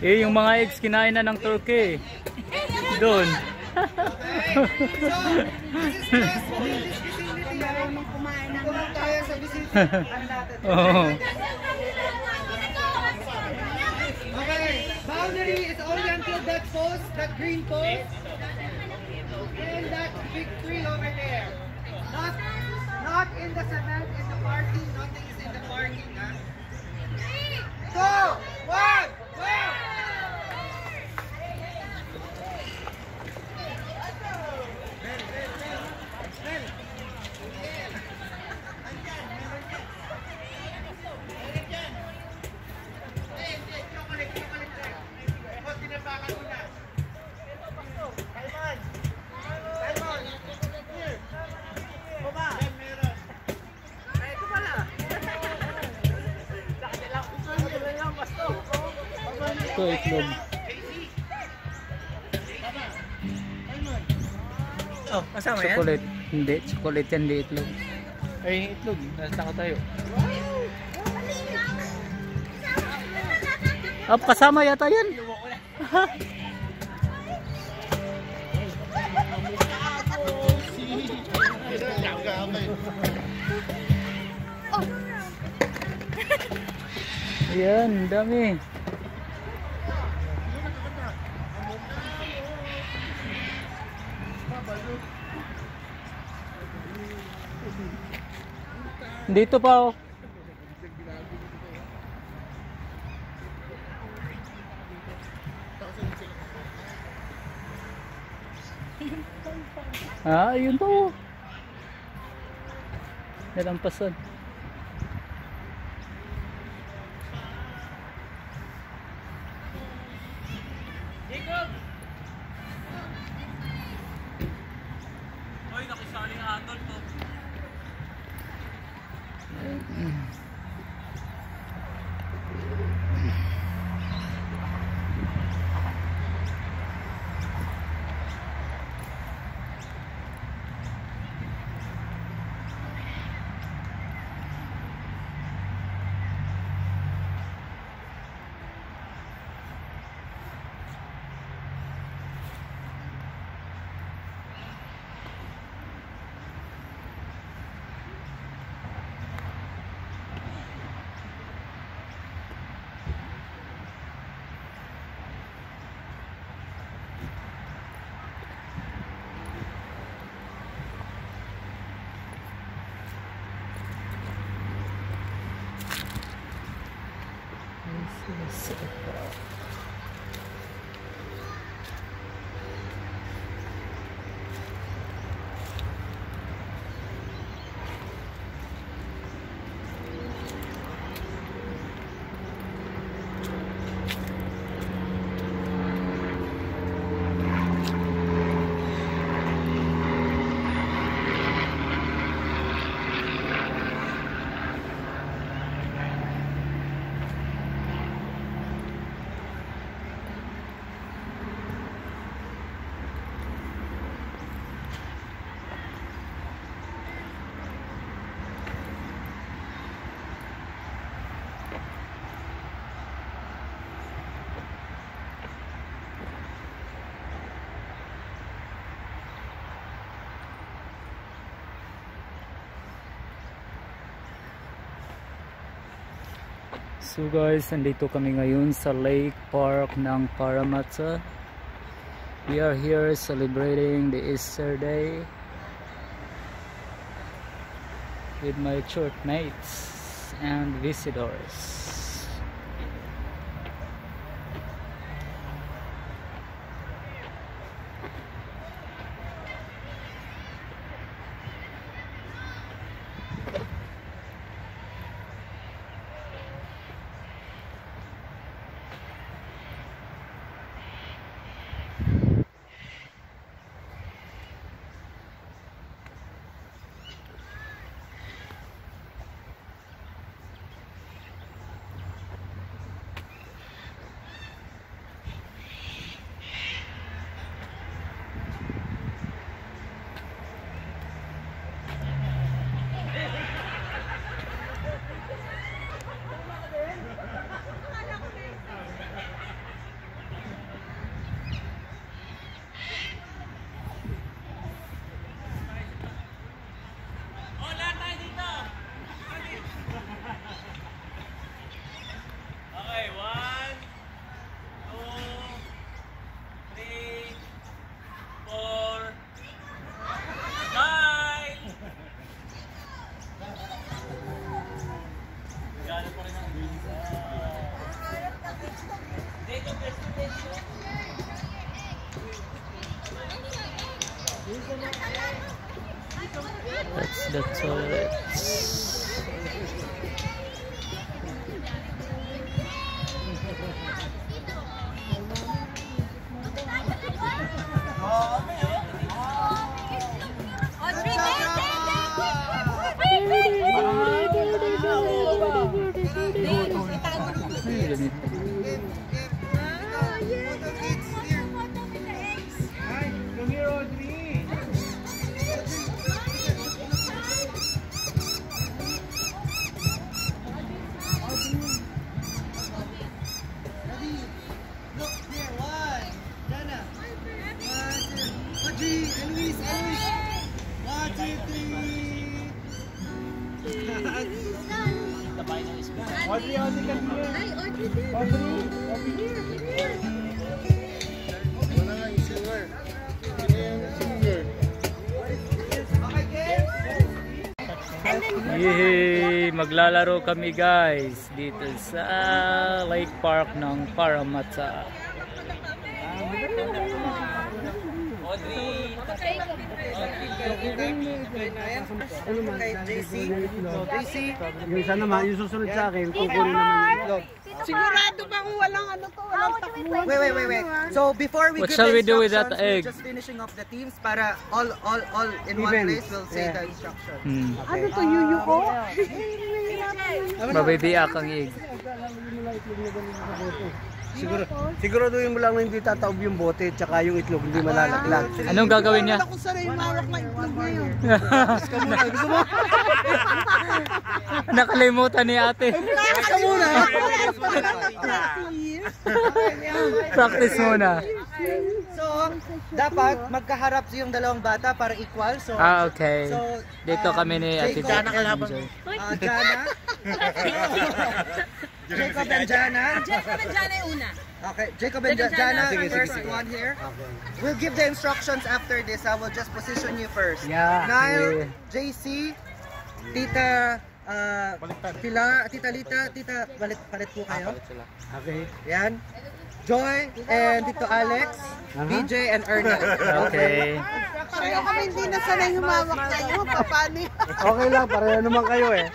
Eh, yung mga eggs kinain na ng turkey. Doon. Oh. Okay, boundary is only until that post, that green post, and that big tree over there. Not in the cement, in the parking. Nothing is in the parking. Huh? 2, 1, go! Ito, itlog. Oh, kasama yan? Chocolate. Hindi, chocolate yan, hindi itlog. Ay, itlog. Nasa tayo. Ah, kasama yata yan. Ayan, dami. Dito pa oh. Ah, yun pa oh. Nalampasan. Hoy, nakisali ang Adolf to. So guys, nandito kami ngayon sa Lake Park ng Parramatta. We are here celebrating the Easter Day with my church mates and visitors. That's the toilet. Audrey, Audrey, come here. Hi, Audrey there. Audrey, over here. Wala nga yung silver. Yay! Maglalaro kami guys dito sa Lake Park ng Parramatta. Yung isa naman, yung susunod sa akin, kukunin naman yung itlog. Sigurado bang walang ano to, walang takbo? Wait. So before we What give shall the we do with instructions, that egg? we're just finishing off the teams para all in one Even. place we'll say the instructions. Ano to, yuyu ko? Mabibiyak ang egg. Siguraduhin mo lang na hindi tataob yung bote at saka yung itlog hindi malalaglag. Anong gagawin niya? Ako sanay yung mawak na itlog na yun. Nakalimutan ni ate. Ika muna! Practice muna. So, dapat magkaharap yung dalawang bata para equal. So, Okay. So, Dito kami ni Ate Jacob Jana. Jana. Jacob and Jana. Jacob and Jana yung una. Okay, Jacob and Jana, first one here. We'll give the instructions after this. I will just position you first. Yeah. Nile, JC, Tita Pilar, Tita Lita, Tita palit po kayo. Okay. Yan. Joy and Tito Alex, BJ and Ernest. Okay. Pareho kami hindi na sanay humawak na yun. Paano yun? Okay lang, pareho naman kayo eh.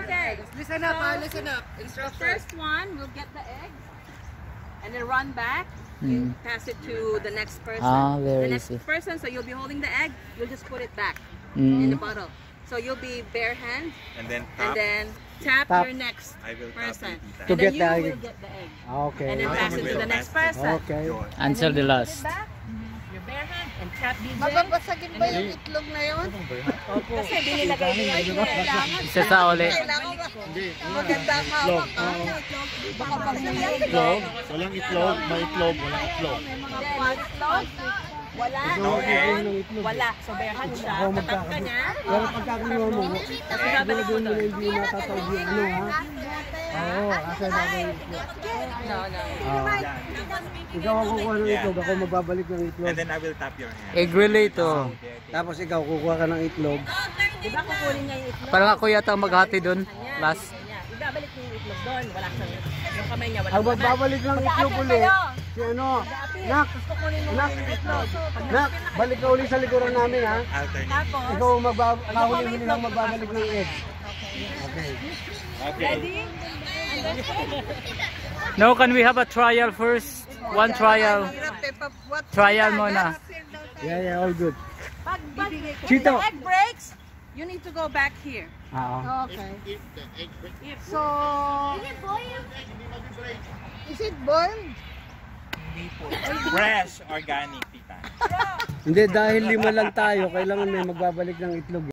Okay. Listen up, listen up. The Instructions. first one will get the egg and then run back. You pass it to the next person. Very the next easy. person, so you'll be holding the egg, you'll just put it back in the bottle. So you'll be bare hand And then and then tap your next I will tap person. it. To And get then the you egg. will get the egg. Okay. And then pass it to the next person. Okay. Until the last. Back, your bare hand and tap BJ. Mababasagin ba yung itlog na yun? Kasi binilagay niya yung kailangan. Isa sa uli. Kailangan ba? Maganda ang hawak. Baka pag Itlog, walang itlog, may itlog, walang itlog. Wala. Wala. So bare hand siya. Tatap ka niya. Pero pagkakuha mo, siguraduhin mo na hindi matatawag yung ano ha? Oo, kasi babalik itlog. Ikaw ang kukuha ng itlog, ako mababalik ng itlog. And then I will tap your hand. Egg relay to. Tapos ikaw kukuha ka ng itlog. Diba kukunin niya yung itlog? Parang ako yata ang maghati doon. Last. Ibabalik niya yung itlog doon. Wala siyang yung kamay niya. Wala Ang magbabalik ng itlog uli, si ano, Nak, Nak, balik ka uli sa likuran namin ha. Alternate. Tapos, Ikaw kahuli-huli lang magbabalik ng egg. Okay. Okay. No, can we have a trial first? One trial. Trial muna. Yeah, all good. pag Chito. the egg breaks, you need to go back here. Oo. Okay. So, is it boiled? Fresh, organic, tita. Hindi, dahil 5 lang tayo, kailangan may magbabalik ng itlog.